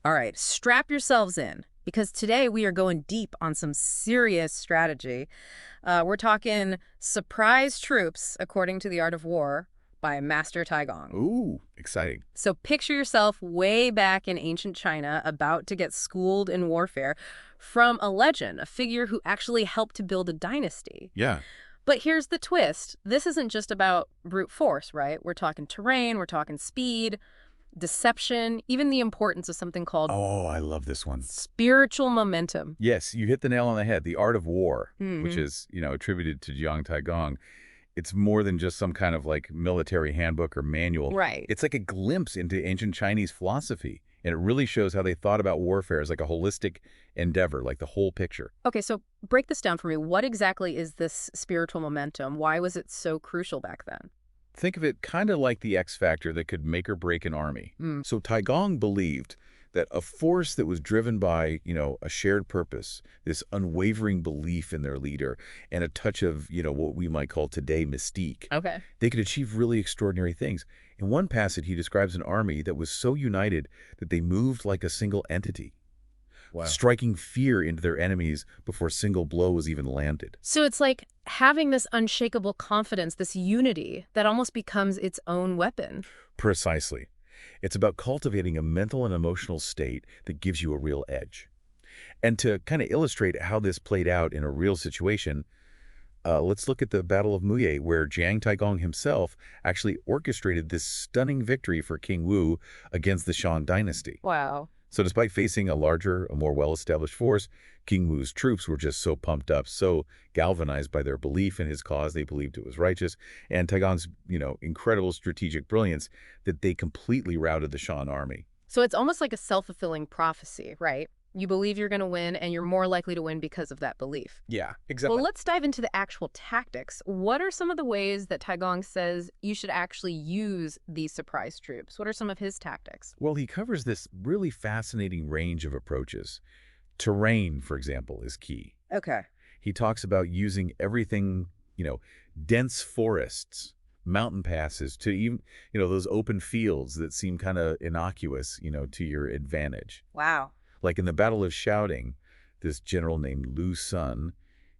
All right, strap yourselves in because today we are going deep on some serious strategy. We're talking surprise troops, according to the Art of War, by Master Taigong. Ooh, exciting. So picture yourself way back in ancient China, about to get schooled in warfare from a legend, a figure who actually helped to build a dynasty. Yeah. But here's the twist. This isn't just about brute force, right? We're talking terrain, we're talking speed, deception, even the importance of something called Oh, I love this one. spiritual momentum. Yes, you hit the nail on the head. The Art of War, which Hmm. is, attributed to Jiang Taigong. It's more than just some kind of like military handbook or manual. Right. It's like a glimpse into ancient Chinese philosophy. And it really shows how they thought about warfare as like a holistic endeavor, like the whole picture. Okay, so break this down for me. What exactly is this spiritual momentum? Why was it so crucial back then? Think of it kind of like the X factor that could make or break an army. Mm. So Taigong believed that a force that was driven by, a shared purpose, this unwavering belief in their leader, and a touch of, what we might call today mystique, Okay. they could achieve really extraordinary things. In one passage, he describes an army that was so united that they moved like a single entity, Wow. striking fear into their enemies before a single blow was even landed. So it's like having this unshakable confidence, this unity that almost becomes its own weapon. Precisely. It's about cultivating a mental and emotional state that gives you a real edge. And to kind of illustrate how this played out in a real situation, let's look at the Battle of Muye, where Jiang Taigong himself actually orchestrated this stunning victory for King Wu against the Shan dynasty. Wow. So despite facing a larger, a more well-established force, King Wu's troops were just so pumped up, so galvanized by their belief in his cause, they believed it was righteous, and Taigong's, incredible strategic brilliance, that they completely routed the Shan army. So it's almost like a self-fulfilling prophecy, right? You believe you're going to win, and you're more likely to win because of that belief. Yeah, Well, exactly. let's dive into the actual tactics. What are some of the ways that Taigong says you should actually use these surprise troops? What are some of his tactics? Well, he covers this really fascinating range of approaches. Terrain, for example, is key. Okay. He talks about using everything, dense forests, mountain passes, to even, those open fields that seem kind of innocuous, to your advantage. Wow. Like in the Battle of Shouting, this general named Lu Sun,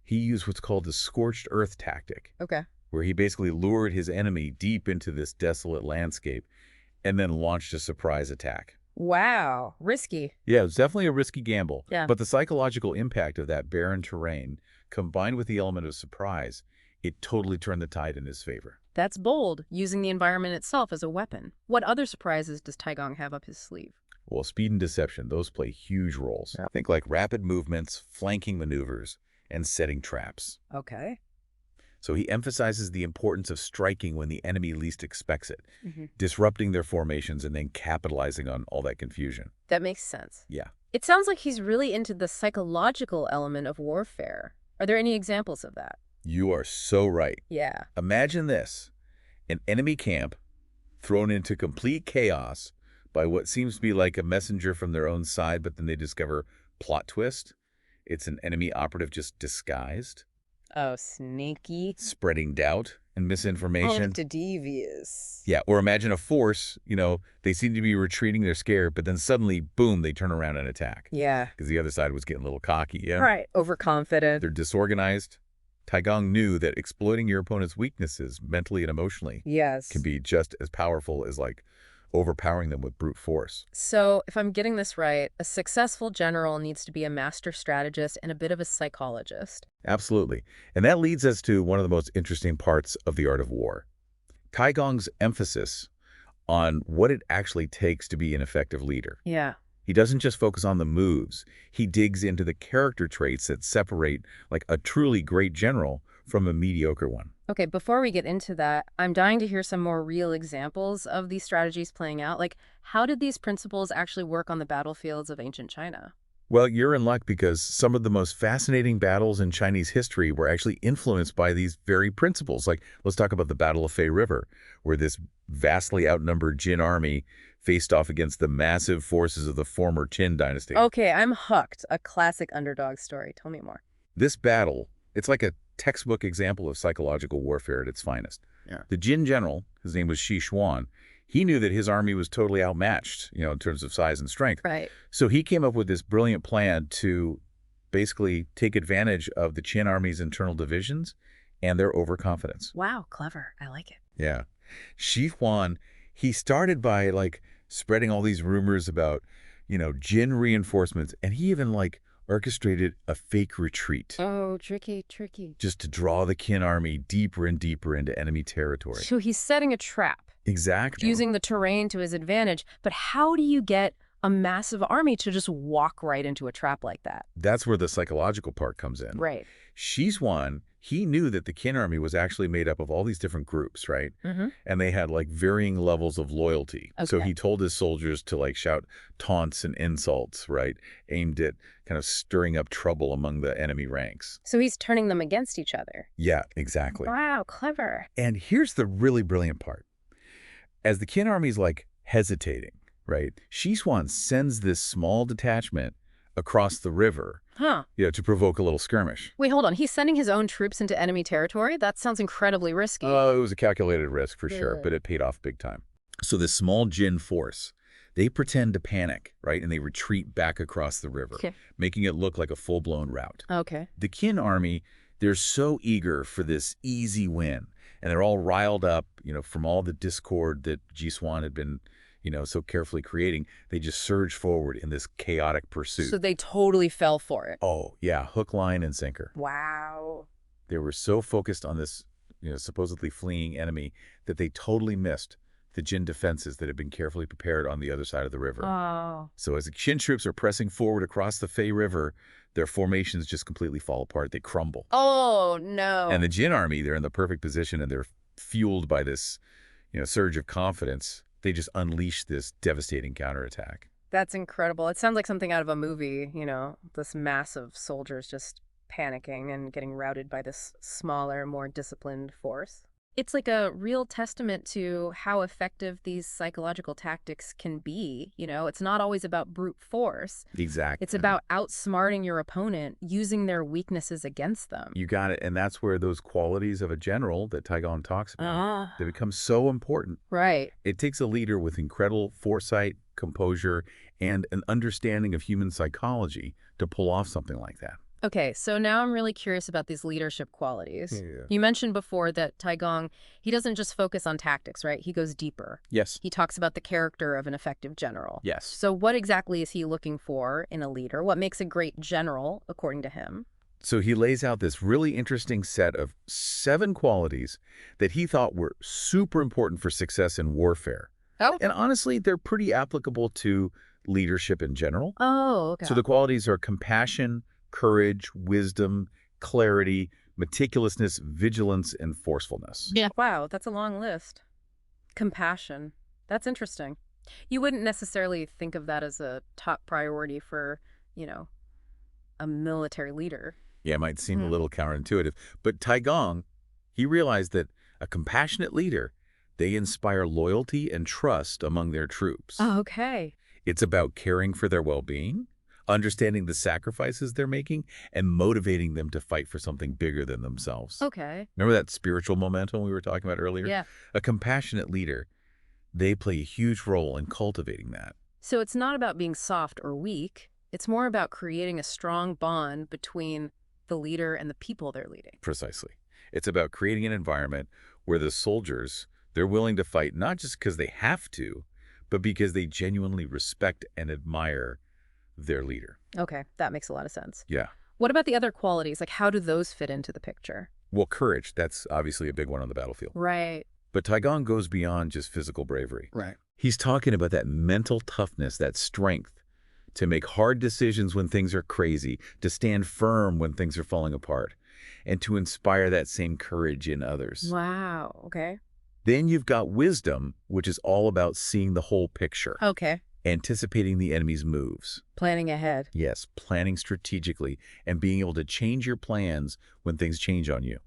he used what's called the scorched earth tactic, Okay. where he basically lured his enemy deep into this desolate landscape and then launched a surprise attack. Wow. Risky. Yeah, it was definitely a risky gamble, Yeah. but the psychological impact of that barren terrain, combined with the element of surprise, it totally turned the tide in his favor. That's bold, using the environment itself as a weapon. What other surprises does Taigong have up his sleeve? Well, speed and deception, those play huge roles. Yeah. Think like rapid movements, flanking maneuvers, and setting traps. Okay. So he emphasizes the importance of striking when the enemy least expects it, Hmm. disrupting their formations and then capitalizing on all that confusion. That makes sense. Yeah. It sounds like he's really into the psychological element of warfare. Are there any examples of that? You are so right. Yeah. Imagine this, an enemy camp thrown into complete chaos by what seems to be like a messenger from their own side, but then they discover plot twist. It's an enemy operative just disguised, Oh, sneaky. spreading doubt and misinformation. Devious. Yeah, or imagine a force, they seem to be retreating, they're scared, but then suddenly, boom, they turn around and attack. Yeah. Because the other side was getting a little cocky, yeah? Right. Overconfident. They're disorganized. Taigong knew that exploiting your opponent's weaknesses mentally and emotionally Yes. can be just as powerful as like overpowering them with brute force. So, if I'm getting this right, a successful general needs to be a master strategist and a bit of a psychologist. Absolutely. And that leads us to one of the most interesting parts of the art of war. Taigong's emphasis on what it actually takes to be an effective leader. Yeah. He doesn't just focus on the moves. He digs into the character traits that separate like a truly great general from a mediocre one. Okay, before we get into that, I'm dying to hear some more real examples of these strategies playing out. Like, how did these principles actually work on the battlefields of ancient China? Well, you're in luck because some of the most fascinating battles in Chinese history were actually influenced by these very principles. Like, let's talk about the Battle of Fei River, where this vastly outnumbered Jin army faced off against the massive forces of the former Qin dynasty. Okay, I'm hooked. A classic underdog story. Tell me more. This battle, it's like a textbook example of psychological warfare at its finest. Yeah. The Jin general, his name was Shi Xuan, He knew that his army was totally outmatched, in terms of size and strength. Right. So he came up with this brilliant plan to basically take advantage of the Qin army's internal divisions and their overconfidence. Wow, clever. I like it. Yeah. Shi Huan, he started by, spreading all these rumors about, Jin reinforcements, and he even, orchestrated a fake retreat Oh, tricky, tricky. just to draw the Qin army deeper and deeper into enemy territory. So he's setting a trap, Exactly. using the terrain to his advantage. But how do you get a massive army to just walk right into a trap like that? That's where the psychological part comes in. Right. Shi Huan, he knew that the Qin army was actually made up of all these different groups, right? Mm-hmm. And they had varying levels of loyalty. So Okay. he told his soldiers to shout taunts and insults, right? Aimed at kind of stirring up trouble among the enemy ranks. So he's turning them against each other. Yeah, exactly. Wow, clever. And here's the really brilliant part. As the Qin army's hesitating, right? Shi Huan sends this small detachment across the river, Huh. to provoke a little skirmish. Wait, hold on. He's sending his own troops into enemy territory? That sounds incredibly risky. Oh, it was a calculated risk for sure, Good. but it paid off big time. So this small Jin force, they pretend to panic, right? And they retreat back across the river, Okay. making it look like a full-blown rout. Okay. The Qin army, they're so eager for this easy win, and they're all riled up, from all the discord that Ji Xuan had been, so carefully creating. They just surge forward in this chaotic pursuit. So they totally fell for it. Oh, yeah, hook, line, and sinker. Wow. They were so focused on this, supposedly fleeing enemy that they totally missed the Jin defenses that had been carefully prepared on the other side of the river. Oh. So as the Qin troops are pressing forward across the Fei River, their formations just completely fall apart. They crumble. Oh, no. And the Jin army, they're in the perfect position, and they're fueled by this, surge of confidence. They just unleash this devastating counterattack. That's incredible. It sounds like something out of a movie, this mass of soldiers just panicking and getting routed by this smaller, more disciplined force. It's like a real testament to how effective these psychological tactics can be. It's not always about brute force. Exactly. It's about outsmarting your opponent, using their weaknesses against them. You got it. And that's where those qualities of a general that Taigong talks about, they become so important. Right. It takes a leader with incredible foresight, composure, and an understanding of human psychology to pull off something like that. Okay, so now I'm really curious about these leadership qualities. Yeah. You mentioned before that Taigong, he doesn't just focus on tactics, right? He goes deeper. Yes. He talks about the character of an effective general. Yes. So what exactly is he looking for in a leader? What makes a great general, according to him? So he lays out this really interesting set of 7 qualities that he thought were super important for success in warfare. Oh. And honestly, they're pretty applicable to leadership in general. Oh, okay. So the qualities are compassion, courage, wisdom, clarity, meticulousness, vigilance, and forcefulness. Yeah. Wow, that's a long list. Compassion. That's interesting. You wouldn't necessarily think of that as a top priority for, a military leader. Yeah, it might seem a little counterintuitive, but Taigong, he realized that a compassionate leader, they inspire loyalty and trust among their troops. Oh, okay. It's about caring for their well-being, understanding the sacrifices they're making, and motivating them to fight for something bigger than themselves. Okay. Remember that spiritual momentum we were talking about earlier? Yeah. A compassionate leader, they play a huge role in cultivating that. So it's not about being soft or weak. It's more about creating a strong bond between the leader and the people they're leading. Precisely. It's about creating an environment where the soldiers, they're willing to fight not just because they have to, but because they genuinely respect and admire their leader. Okay, that makes a lot of sense. Yeah. What about the other qualities? Like, how do those fit into the picture? Well, courage, that's obviously a big one on the battlefield. Right. But Taigong goes beyond just physical bravery. Right. He's talking about that mental toughness, that strength to make hard decisions when things are crazy, to stand firm when things are falling apart, and to inspire that same courage in others. Wow. Okay. Then you've got wisdom, which is all about seeing the whole picture, Okay. anticipating the enemy's moves. Planning ahead. Yes, planning strategically and being able to change your plans when things change on you.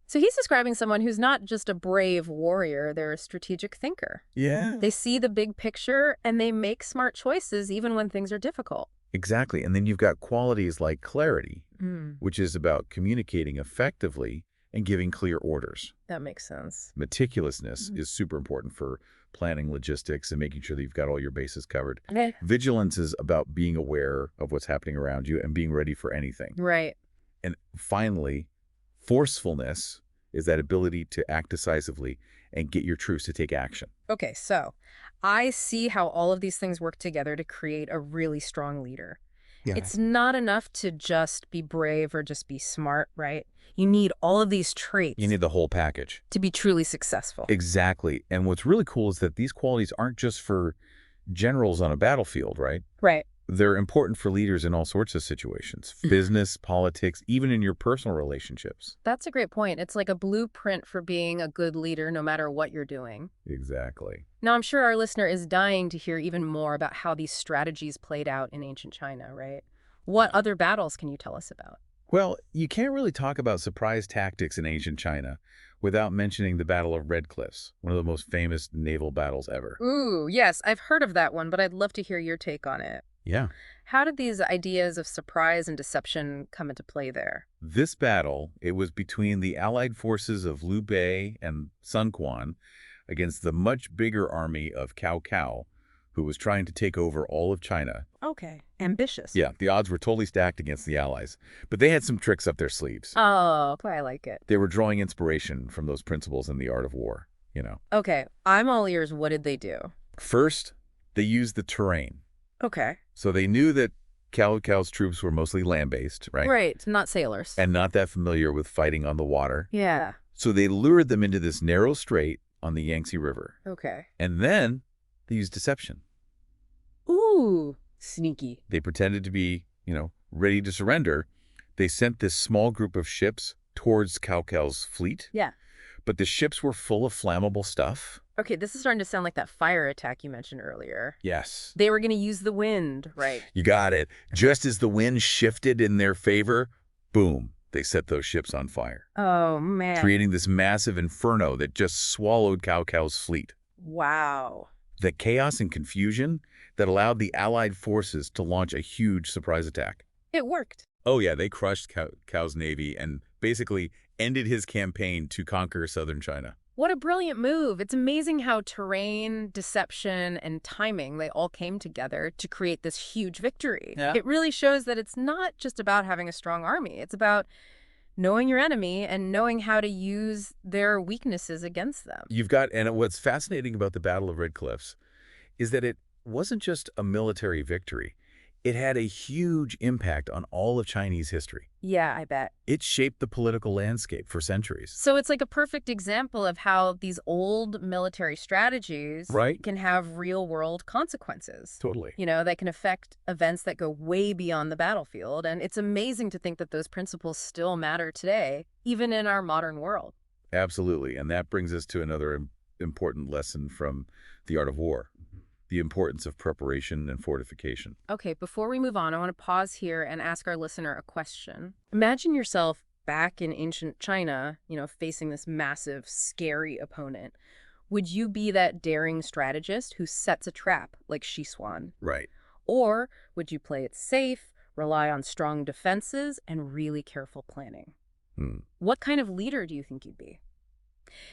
So he's describing someone who's not just a brave warrior, they're a strategic thinker. Yeah. They see the big picture and they make smart choices even when things are difficult. Exactly. And then you've got qualities like clarity, Mm, which is about communicating effectively and giving clear orders. that makes sense. Meticulousness is super important for planning logistics and making sure that you've got all your bases covered. Okay. Vigilance is about being aware of what's happening around you and being ready for anything. Right. And finally, forcefulness is that ability to act decisively and get your troops to take action. Okay, so I see how all of these things work together to create a really strong leader. Yeah. It's not enough to just be brave or just be smart, right? You need all of these You traits need the whole package. to be truly successful. Exactly. And what's really cool is that these qualities aren't just for generals on a battlefield, right? Right. They're important for leaders in all sorts of situations, business, politics, even in your personal relationships. That's a great point. It's like a blueprint for being a good leader no matter what you're doing. Exactly. Now, I'm sure our listener is dying to hear even more about how these strategies played out in ancient China, right? What other battles can you tell us about? Well, you can't really talk about surprise tactics in ancient China without mentioning the Battle of Red Cliffs, one of the most famous naval battles ever. Ooh, yes, I've heard of that one, but I'd love to hear your take on it. Yeah. How did these ideas of surprise and deception come into play there? This battle, it was between the allied forces of Liu Bei and Sun Quan against the much bigger army of Cao Cao, who was trying to take over all of China. Okay, ambitious. Yeah, the odds were totally stacked against the Allies, but they had some tricks up their sleeves. Oh, boy, I like it. They were drawing inspiration from those principles in the art of war. Okay, I'm all ears. What did they do? First, they used the terrain. Okay. So they knew that Cao Cao's troops were mostly land-based, right? Right, not sailors. And not that familiar with fighting on the water. Yeah. So they lured them into this narrow strait on the Yangtze River. Okay. And then they used deception. Ooh, sneaky. They pretended to be, ready to surrender. They sent this small group of ships towards Cao Cao's fleet. Yeah. But the ships were full of flammable stuff. Okay, this is starting to sound like that fire attack you mentioned earlier. Yes. They were going to use the wind, right? You got it. Just as the wind shifted in their favor, boom, they set those ships on fire, Oh, man. creating this massive inferno that just swallowed Cao Cao's fleet. Wow. The chaos and confusion that allowed the Allied forces to launch a huge surprise attack. It worked. Oh, yeah, they crushed Cao's navy and basically ended his campaign to conquer southern China. What a brilliant move. It's amazing how terrain, deception, and timing, they all came together to create this huge victory. Yeah. It really shows that it's not just about having a strong army. It's about knowing your enemy and knowing how to use their weaknesses against them. And what's fascinating about the Battle of Red Cliffs is that it wasn't just a military victory. It had a huge impact on all of Chinese history. Yeah, I bet. It shaped the political landscape for centuries. So it's like a perfect example of how these old military strategies Right. can have real-world consequences. Totally. That can affect events that go way beyond the battlefield. And it's amazing to think that those principles still matter today, even in our modern world. Absolutely. And that brings us to another important lesson from the art of war, the importance of preparation and fortification. Okay, before we move on, I want to pause here and ask our listener a question. Imagine yourself back in ancient China, facing this massive, scary opponent. Would you be that daring strategist who sets a trap like Swan? Right. Or would you play it safe, rely on strong defenses, and really careful planning? What kind of leader do you think you'd be?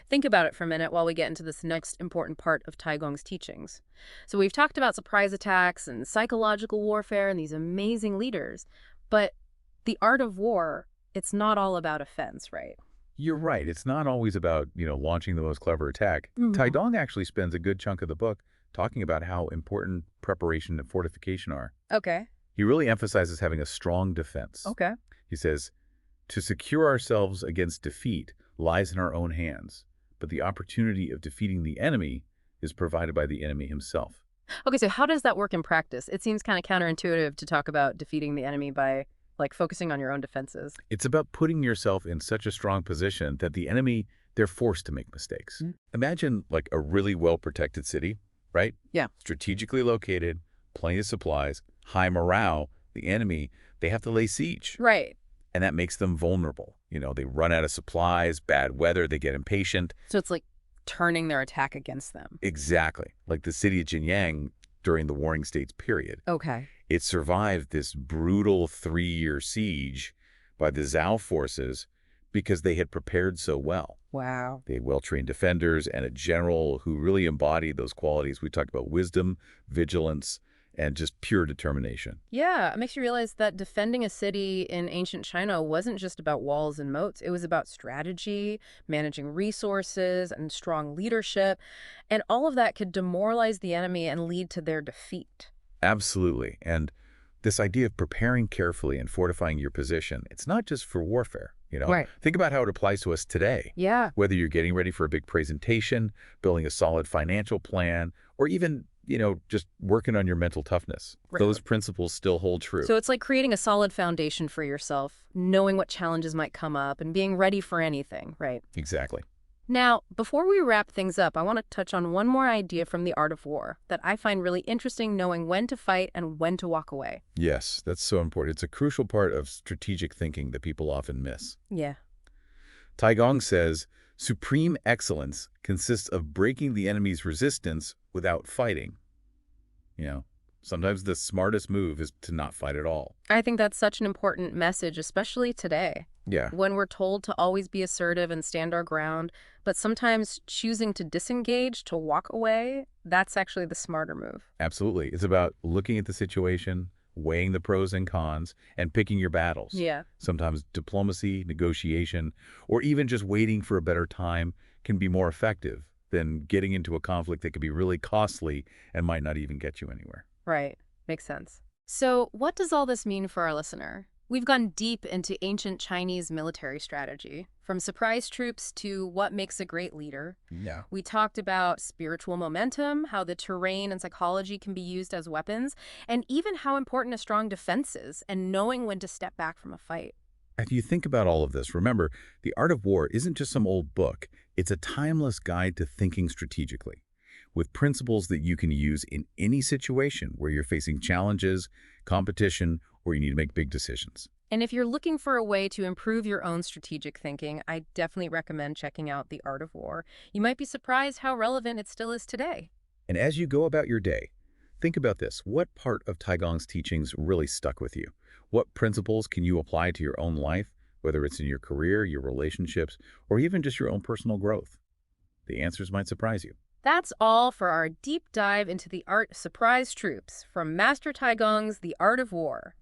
Think about it for a minute while we get into this next important part of Taigong's teachings. So we've talked about surprise attacks and psychological warfare and these amazing leaders, but the art of war, it's not all about offense, right? You're right. It's not always about, launching the most clever attack. Mhm. Taidong actually spends a good chunk of the book talking about how important preparation and fortification are. Okay. He really emphasizes having a strong defense. Okay. He says, to secure ourselves against defeat lies in our own hands, but the opportunity of defeating the enemy is provided by the enemy himself. Okay, so how does that work in practice? It seems kind of counterintuitive to talk about defeating the enemy by, focusing on your own defenses. It's about putting yourself in such a strong position that the enemy, they're forced to make mistakes. Imagine like a really well-protected city, right? Yeah. Strategically located, plenty of supplies, high morale. The enemy, they have to lay siege. Right. And that makes them vulnerable. They run out of supplies, bad weather, they get impatient. So it's like turning their attack against them. Exactly. Like the city of Jiang during the Warring States period. Okay. It survived this brutal 3-year siege by the Zhao forces because they had prepared so well. Wow. They had well-trained defenders and a general who really embodied those qualities. We talked about wisdom, vigilance, and just pure determination. Yeah, it makes you realize that defending a city in ancient China wasn't just about walls and moats. It was about strategy, managing resources, and strong leadership. And all of that could demoralize the enemy and lead to their defeat. Absolutely. And this idea of preparing carefully and fortifying your position, it's not just for warfare, you know? Right. Think about how it applies to us today. Yeah. Whether you're getting ready for a big presentation, building a solid financial plan, or even, just working on your mental toughness. Right. Those principles still hold true. So it's like creating a solid foundation for yourself, knowing what challenges might come up, and being ready for anything, right? Exactly. Now, before we wrap things up, I want to touch on one more idea from the art of war that I find really interesting, knowing when to fight and when to walk away. Yes, that's so important. It's a crucial part of strategic thinking that people often miss. Yeah. Taigong says, supreme excellence consists of breaking the enemy's resistance without fighting. You know, sometimes the smartest move is to not fight at all. I think that's such an important message, especially today, Yeah, when we're told to always be assertive and stand our ground, but sometimes choosing to disengage, to walk away, that's actually the smarter move. absolutely. It's about looking at the situation, weighing the pros and cons, and picking your battles. Yeah. Sometimes diplomacy, negotiation, or even just waiting for a better time can be more effective than getting into a conflict that could be really costly and might not even get you anywhere. Right. Makes sense. So, what does all this mean for our listener? We've gone deep into ancient Chinese military strategy, from surprise troops to what makes a great leader. Yeah. We talked about spiritual momentum, how the terrain and psychology can be used as weapons, and even how important a strong defense is and knowing when to step back from a fight. If you think about all of this, remember, The Art of War isn't just some old book. It's a timeless guide to thinking strategically, with principles that you can use in any situation where you're facing challenges, competition, or you need to make big decisions. And if you're looking for a way to improve your own strategic thinking, I definitely recommend checking out The Art of War. You might be surprised how relevant it still is today. And as you go about your day, think about this. What part of Taigong's teachings really stuck with you? What principles can you apply to your own life, whether it's in your career, your relationships, or even just your own personal growth? The answers might surprise you. That's all for our deep dive into the art of surprise troops from Master Taigong's The Art of War.